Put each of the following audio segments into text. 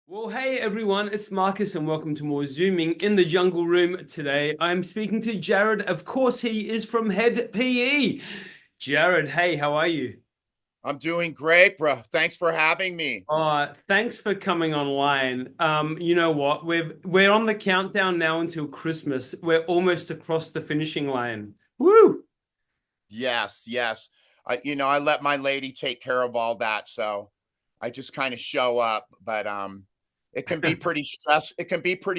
Well, hey everyone, it's Marcus and welcome to more Zooming in the Jungle Room. Today I'm speaking to Jahred. Of course, he is from HED PE. Jahred, hey, how are you? I'm doing great, bro. Thanks for having me. Thanks for coming online. You know what? We're on the countdown now until Christmas. We're almost across the finishing line. Woo! Yes, yes. I let my lady take care of all that, so I just kind of show up, but it can be pretty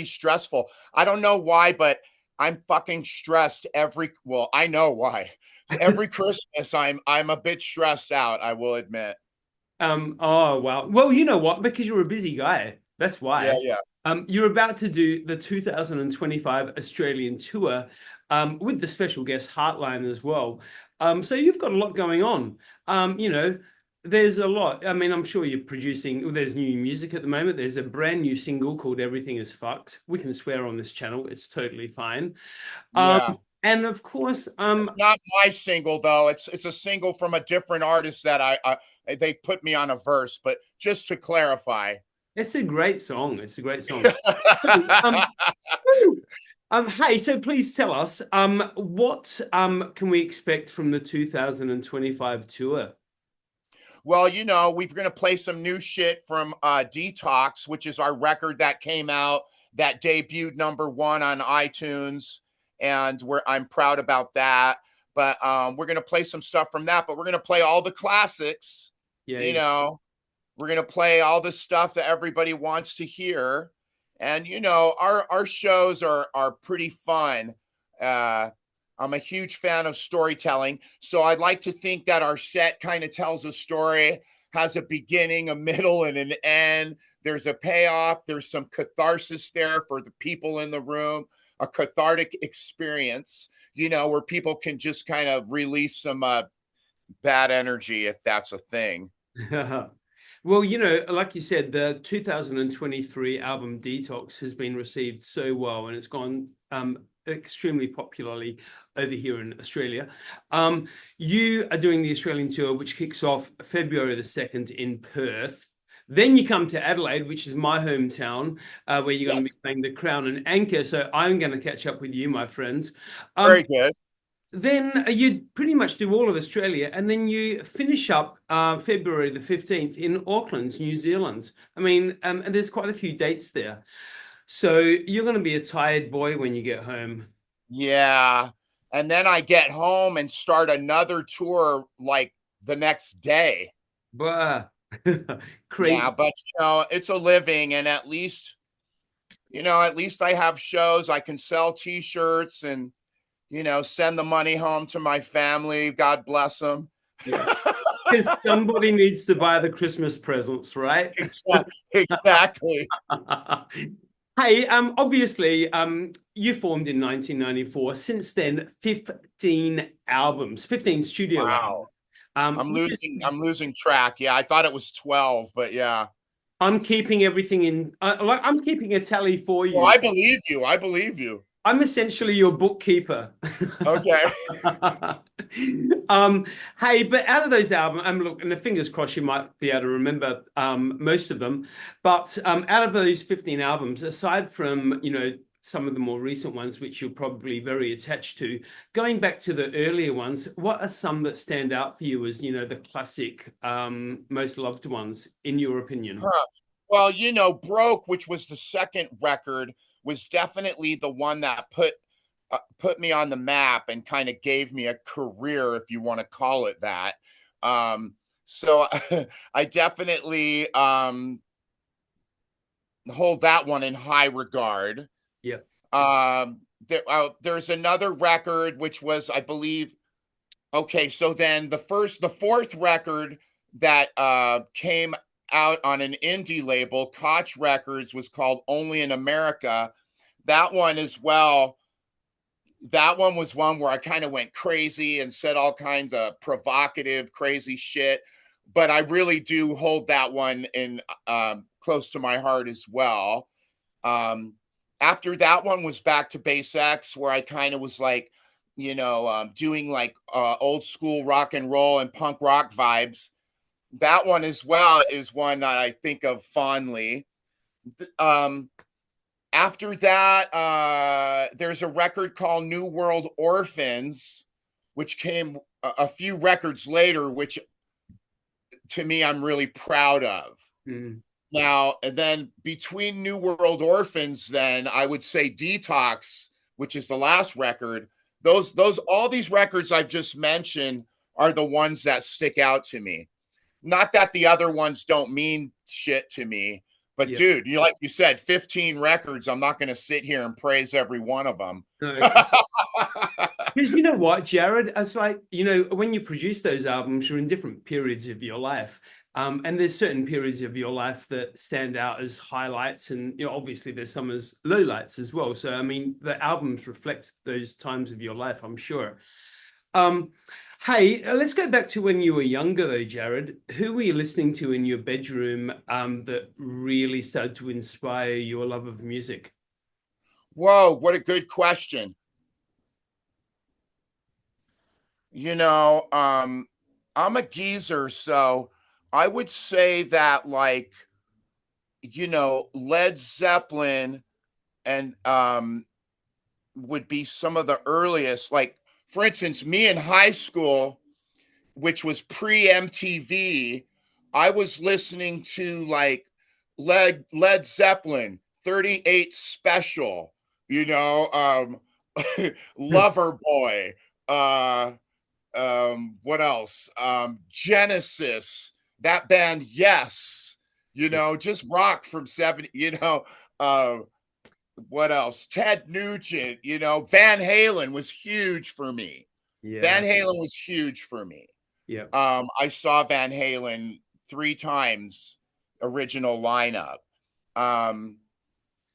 stressful. I don't know why, but I'm fucking stressed I know why. Every Christmas I'm a bit stressed out, I will admit. Oh wow. Well, you know what? Because you're a busy guy. That's Yeah, why. yeah. You're about to do the 2025 Australian tour, with the special guest Heartline as well. So you've got a lot going on. You know, there's a lot. I mean, I'm sure you're producing, there's new music at the moment. There's a brand new single called Everything is Fucked. We can swear on this channel, it's totally fine. Um, Yeah. and of course, It's not my single though. It's a single from a different artist that I they put me on a verse, but just to clarify. it's a great song. It's a great song. Um, hey, so please tell us, what can we expect from the 2025 tour? Well, we're going to play some new shit from Detox, which is our record that came out that debuted #1 on iTunes, and I'm proud about that. But we're going to play some stuff from that, but we're going to play all the classics. You Yay. know, we're going to play all the stuff that everybody wants to hear. And our shows are pretty fun. Uh I'm a huge fan of storytelling, so I'd like to think that our set kind of tells a story, has a beginning, a middle, and an end. There's a payoff, there's some catharsis there for the people in the room, a cathartic experience, where people can just kind of release some bad energy if that's a thing. Well, like you said, the 2023 album Detox has been received so well and it's gone extremely popularly over here in Australia. You are doing the Australian tour, which kicks off February the 2nd in Perth. Then you come to Adelaide, which is my hometown, where you're going to be Yes. playing the Crown and Anchor. So I'm going to catch up with you, my friends. Um, Very good. then you pretty much do all of Australia, and then you finish up February the 15th in Auckland, New Zealand. I mean, and there's quite a few dates there. So you're going to be a tired boy when you get home. Yeah. And then I get home and start another tour like the next day. But Yeah, crazy. but it's a living, and at least I have shows. I can sell t-shirts and send the money home to my family. God bless them. Yeah. Because somebody needs to buy the Christmas presents, right? Exactly. Hey, obviously, you formed in 1994. Since then, 15 albums, 15 studio albums. Wow. I'm Which is, losing I'm losing track. Yeah, I thought it was 12, but yeah. I'm keeping everything in, like I'm keeping a tally for Well, you. I believe you. I believe you. I'm essentially your bookkeeper. Okay. Um, hey, but out of those albums, look, and the fingers crossed you might be able to remember most of them. But out of those 15 albums, aside from, some of the more recent ones, which you're probably very attached to, going back to the earlier ones, what are some that stand out for you as, the classic, most loved ones, in your opinion? Huh. Well, Broke, which was the second record, was definitely the one that put me on the map and kind of gave me a career, if you want to call it that. So I definitely hold that one in high regard. Yeah. There's another record which was, I believe, okay. So then the fourth record that came out on an indie label, Koch Records, was called Only in America. That one as well. That one was one where I kind of went crazy and said all kinds of provocative, crazy shit. But I really do hold that one in close to my heart as well. Um, After that one was Back to Base X, where I kind of was like, doing like old school rock and roll and punk rock vibes. That one as well is one that I think of fondly. um, after that, there's a record called New World Orphans, which came a few records later, which to me I'm really proud of. Mm. Now, and then between New World Orphans, then I would say Detox, which is the last record. Those all these records I've just mentioned are the ones that stick out to me. Not that the other ones don't mean shit to me, but Yeah. dude, you like you said, 15 records. I'm not going to sit here and praise every one of them. No. Because you know what, Jared? It's like, when you produce those albums, you're in different periods of your life. And there's certain periods of your life that stand out as highlights, and obviously there's some as lowlights as well. So I mean, the albums reflect those times of your life, I'm sure. Um, hey, let's go back to when you were younger, though, Jared. Who were you listening to in your bedroom that really started to inspire your love of music? Whoa, what a good question. You know, I'm a geezer, so I would say that like, Led Zeppelin and would be some of the earliest. Like, for instance, me in high school, which was pre-MTV, I was listening to like Led Zeppelin, 38 Special, you know, Lover Boy, uh what else? Genesis, that band, yes, Yeah, just rock from 70, uh what else? Ted Nugent, Van Halen was huge for me. yeah, Van Halen was huge for me. yeah, I saw Van Halen 3 times, original lineup. Um,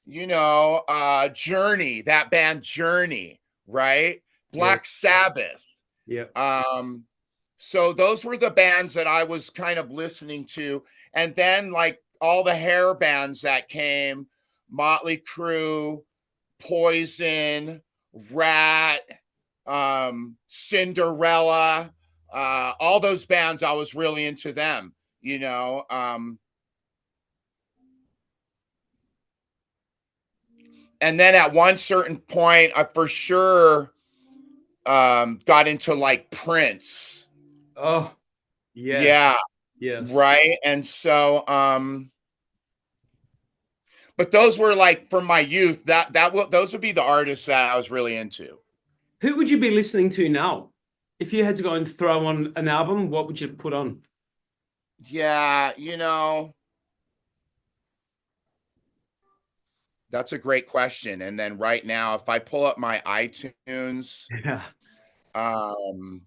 Journey, that band Journey, right? yeah, Black Sabbath. yeah, Um, so those were the bands that I was kind of listening to. And then like all the hair bands that came, Motley Crue, Poison, Rat, Cinderella, all those bands, I was really into them, you know. And then at one certain point, I for sure got into like Prince. oh, yes, Yeah, yes. right. And so, but those were like from my youth. Those would be the artists that I was really into. Who would you be listening to now? If you had to go and throw on an album, what would you put on? Yeah, that's a great question. And then right now, if I pull up my iTunes, Yeah. um,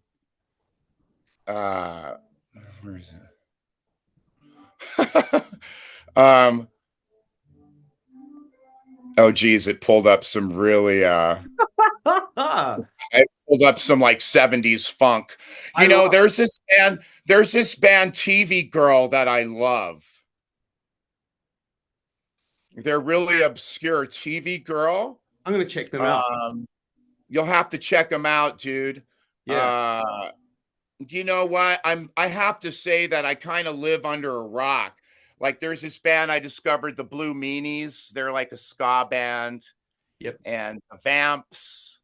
uh, where is it? Oh geez, it pulled up some really I pulled up some like 70s funk. I love. There's this band TV Girl that I love. They're really obscure. TV Girl. I'm gonna check them out. Um, you'll have to check them out, dude. Yeah. Uh, you know what? I have to say that I kind of live under a rock. Like there's this band I discovered, the Blue Meanies. They're like a ska band, Yep. and the Vamps.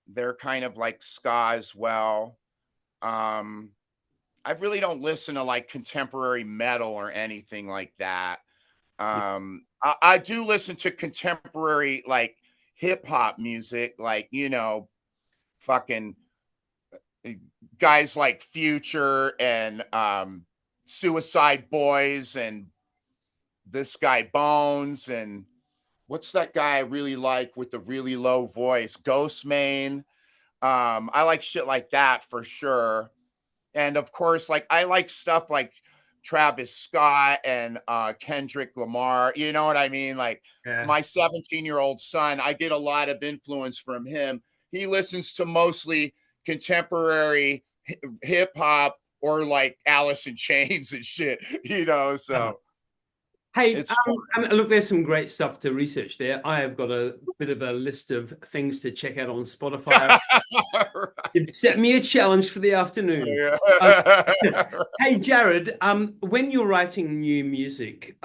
They're kind of like ska as well. Um, I really don't listen to like contemporary metal or anything like that. Yep. I do listen to contemporary like hip hop music, like fucking guys like Future and Suicide Boys and this guy Bones and what's that guy I really like with the really low voice, Ghost Main. I like shit like that for sure. And of course, like I like stuff like Travis Scott and Kendrick Lamar. You know what I mean? Like Yeah. my 17-year-old son, I get a lot of influence from him. He listens to mostly contemporary hip hop or like Alice in Chains and shit, Uh, so Hey, It's fun. look, there's some great stuff to research there. I have got a bit of a list of things to check out on Spotify. You've set me a challenge for the afternoon. Um, hey, Jahred, when you're writing new music,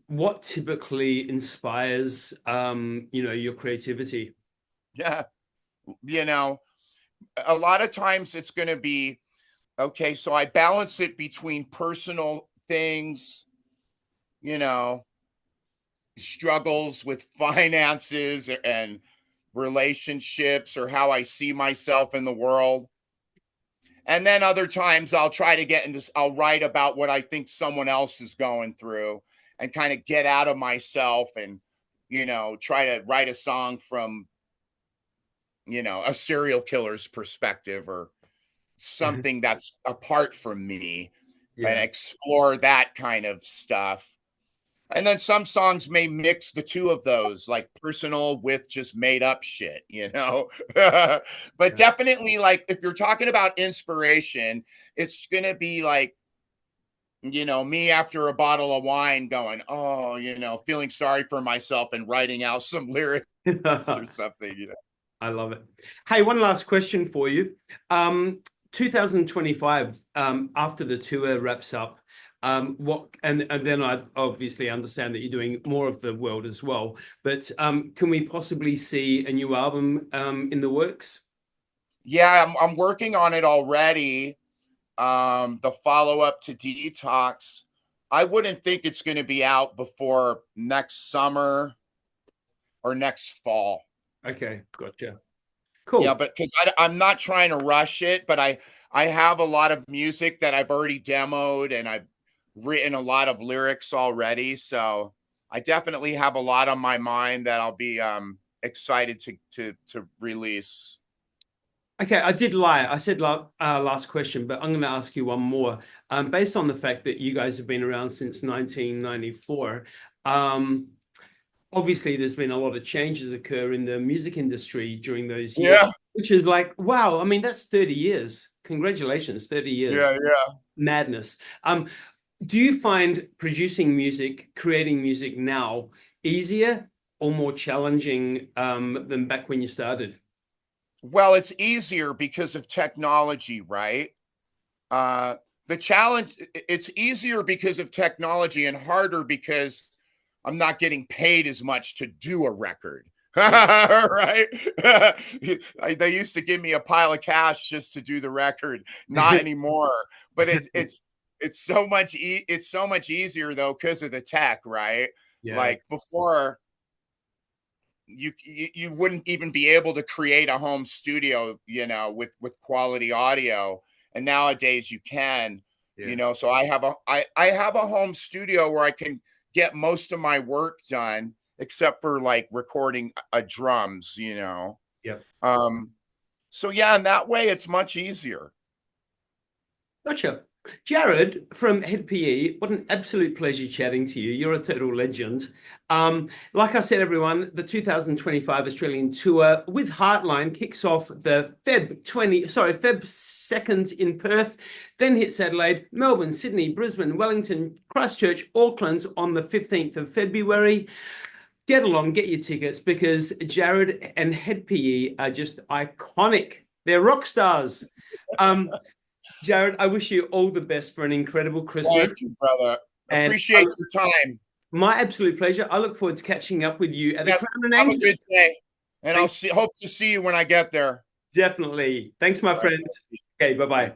what typically inspires, your creativity? Yeah, you know, a lot of times it's going to be okay. So I balance it between personal things, you know, struggles with finances and relationships or how I see myself in the world. And then other times I'll try to I'll write about what I think someone else is going through and kind of get out of myself and, try to write a song from, a serial killer's perspective or something that's apart from me and Yeah. explore that kind of stuff. And then some songs may mix the two of those, like personal with just made up shit. But Yeah. definitely, like, if you're talking about inspiration, it's going to be like, me after a bottle of wine going, oh, feeling sorry for myself and writing out some lyrics or something. I love it. Hey, one last question for you. 2025, after the tour wraps up, and then I obviously understand that you're doing more of the world as well, but can we possibly see a new album in the works? Yeah, I'm working on it already. The follow-up to Detox. I wouldn't think it's going to be out before next summer or next fall. Okay, gotcha. Yeah, Cool. but because I'm not trying to rush it, but I have a lot of music that I've already demoed and I've written a lot of lyrics already. So I definitely have a lot on my mind that I'll be excited to release. Okay, I did lie. I said last question, but I'm going to ask you one more. Based on the fact that you guys have been around since 1994, um, obviously there's been a lot of changes occur in the music industry during those years, Yeah, which is like, wow, I mean, that's 30 years. Congratulations, 30 years. yeah. Madness. Do you find producing music, creating music now easier or more challenging than back when you started? Well, it's easier because of technology, right? Uh, the challenge, it's easier because of technology and harder because I'm not getting paid as much to do a record. Yeah. Right? They used to give me a pile of cash just to do the record, not anymore. But it's so much easier though because of the tech, right? Yeah. Like before, you wouldn't even be able to create a home studio, with quality audio, and nowadays you can, Yeah. so I have a home studio where I can get most of my work done except for like recording a drums. Yep. um so yeah, in that way it's much easier. Gotcha. Jahred from Hed PE, what an absolute pleasure chatting to you. You're a total legend. Like I said, everyone, the 2025 Australian tour with Heartline kicks off the Feb 2nd in Perth, then hits Adelaide, Melbourne, Sydney, Brisbane, Wellington, Christchurch, Auckland on the 15th of February. Get along, get your tickets because Jahred and Hed PE are just iconic. They're rock stars. Um, Jahred, I wish you all the best for an incredible Christmas. Thank you, brother. And Appreciate your time. my absolute pleasure. I look forward to catching up with you at the Yes, Crown and have a Anchor. good day, and Thanks, hope to see you when I get there. definitely. Thanks, my All right. friend. Okay, bye-bye.